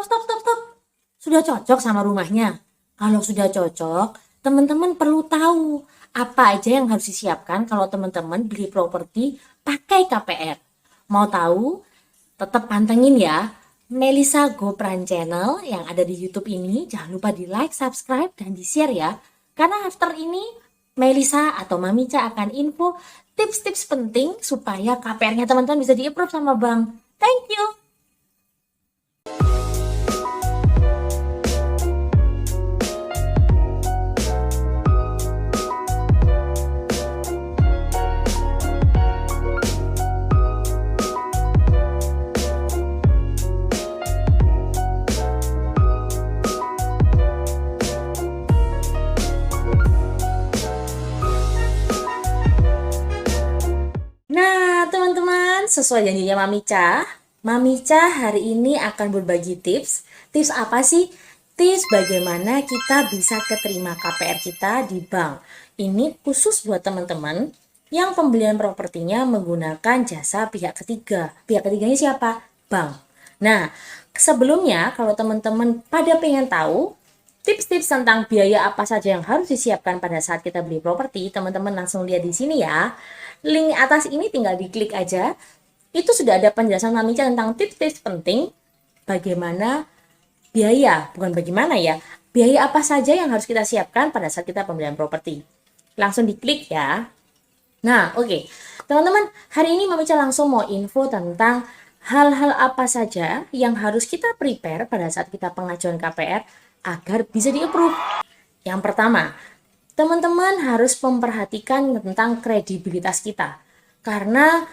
Stop. Sudah cocok sama rumahnya? Kalau sudah cocok, teman-teman perlu tahu apa aja yang harus disiapkan kalau teman-teman beli properti pakai KPR. Mau tahu? Tetap pantengin ya Melisa Gopran Channel yang ada di YouTube ini. Jangan lupa di like, subscribe, dan di share ya. Karena after ini Melisa atau Mamica akan info tips-tips penting supaya KPR-nya teman-teman bisa di-approve sama bank. Thank you. Nah, teman-teman, sesuai janjinya Mamica hari ini akan berbagi tips. Tips apa sih? Tips bagaimana kita bisa keterima KPR kita di bank. Ini khusus buat teman-teman yang pembelian propertinya menggunakan jasa pihak ketiga. Pihak ketiganya siapa? Bank. Nah, sebelumnya kalau teman-teman pada pengen tahu tips-tips tentang biaya apa saja yang harus disiapkan pada saat kita beli properti, teman-teman langsung lihat di sini ya. Link atas ini tinggal diklik aja. Itu sudah ada penjelasan Mamica tentang tips-tips penting bagaimana bukan bagaimana ya, biaya apa saja yang harus kita siapkan pada saat kita pembelian properti. Langsung diklik ya. Nah, oke. Teman-teman, hari ini Mamica langsung mau info tentang hal-hal apa saja yang harus kita prepare pada saat kita pengajuan KPR agar bisa di-approve. Yang pertama, teman-teman harus memperhatikan tentang kredibilitas kita. Karena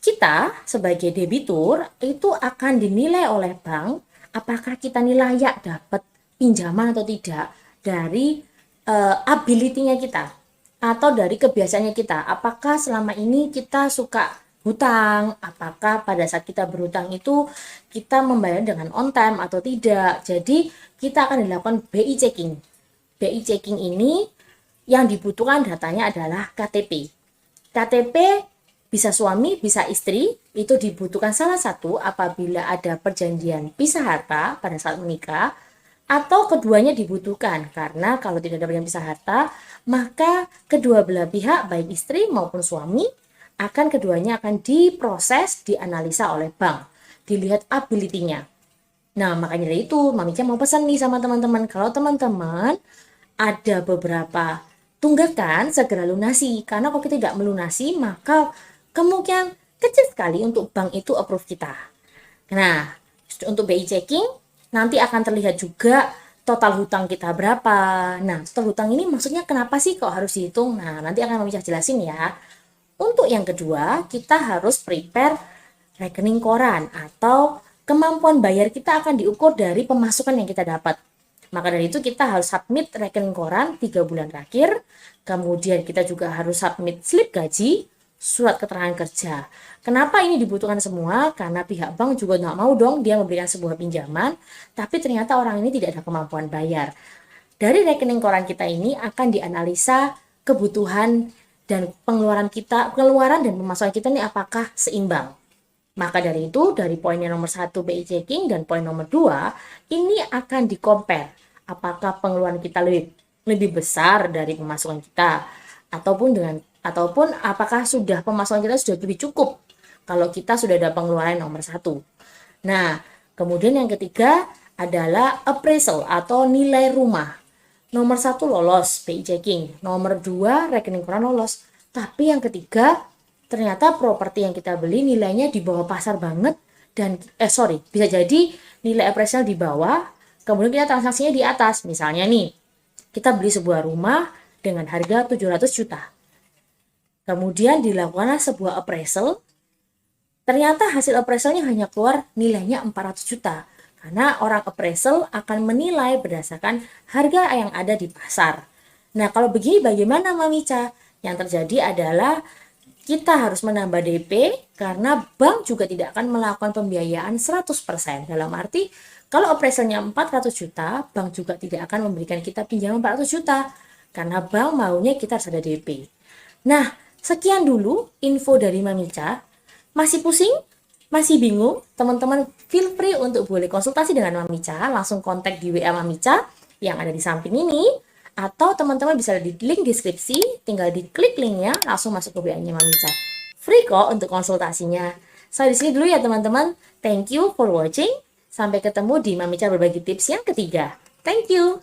kita sebagai debitur itu akan dinilai oleh bank apakah kita ini layak dapat pinjaman atau tidak dari ability-nya kita atau dari kebiasaannya kita. Apakah selama ini kita suka hutang, apakah pada saat kita berhutang itu kita membayar dengan on time atau tidak. Jadi kita akan dilakukan BI checking. BI checking ini yang dibutuhkan datanya adalah KTP. KTP bisa suami, bisa istri, itu dibutuhkan salah satu apabila ada perjanjian pisah harta pada saat menikah, atau keduanya dibutuhkan, karena kalau tidak ada perjanjian pisah harta, maka kedua belah pihak, baik istri maupun suami, keduanya akan diproses, dianalisa oleh bank, dilihat ability-nya. Nah, makanya dari itu, Mamica mau pesan nih sama teman-teman, kalau teman-teman ada beberapa tunggakan, segera lunasi. Karena kalau kita tidak melunasi, maka kemungkinan kecil sekali untuk bank itu approve kita. Nah, untuk BI checking, nanti akan terlihat juga total hutang kita berapa. Nah, total hutang ini maksudnya kenapa sih kok harus dihitung? Nah, nanti akan Mamica jelasin ya. Untuk yang kedua, kita harus prepare rekening koran atau kemampuan bayar kita akan diukur dari pemasukan yang kita dapat. Maka dari itu kita harus submit rekening koran 3 bulan terakhir, kemudian kita juga harus submit slip gaji, surat keterangan kerja. Kenapa ini dibutuhkan semua? Karena pihak bank juga nggak mau dong dia memberikan sebuah pinjaman, tapi ternyata orang ini tidak ada kemampuan bayar. Dari rekening koran kita ini akan dianalisa kebutuhan dan pengeluaran dan pemasukan kita ini apakah seimbang. Maka dari itu, dari poinnya nomor 1 BI checking dan poin nomor 2, ini akan di-compare. Apakah pengeluaran kita lebih besar dari pemasukan kita ataupun apakah pemasukan kita sudah lebih cukup kalau kita sudah ada pengeluaran nomor 1. Nah, kemudian yang ketiga adalah appraisal atau nilai rumah. Nomor 1 lolos BI checking, nomor 2 rekening koran lolos. Tapi yang ketiga ternyata properti yang kita beli nilainya di bawah pasar banget dan bisa jadi nilai appraisal di bawah, kemudian kita transaksinya di atas. Misalnya nih, kita beli sebuah rumah dengan harga 700 juta. Kemudian dilakukanlah sebuah appraisal, ternyata hasil appraisalnya hanya keluar nilainya 400 juta. Karena orang appraisal akan menilai berdasarkan harga yang ada di pasar. Nah, kalau begini bagaimana Mamica? Yang terjadi adalah kita harus menambah DP karena bank juga tidak akan melakukan pembiayaan 100%. Dalam arti, kalau appraisalnya 400 juta, bank juga tidak akan memberikan kita pinjaman 400 juta. Karena bank maunya kita harus ada DP. Nah, sekian dulu info dari Mamica. Masih pusing? Masih bingung? Teman-teman feel free untuk boleh konsultasi dengan Mami Cha, langsung kontak di WA Mami Cha yang ada di samping ini. Atau teman-teman bisa di link deskripsi, tinggal diklik linknya, langsung masuk ke WA-nya Mami Cha. Free kok untuk konsultasinya. Saya di sini dulu ya teman-teman. Thank you for watching. Sampai ketemu di Mami Cha berbagi tips yang ketiga. Thank you.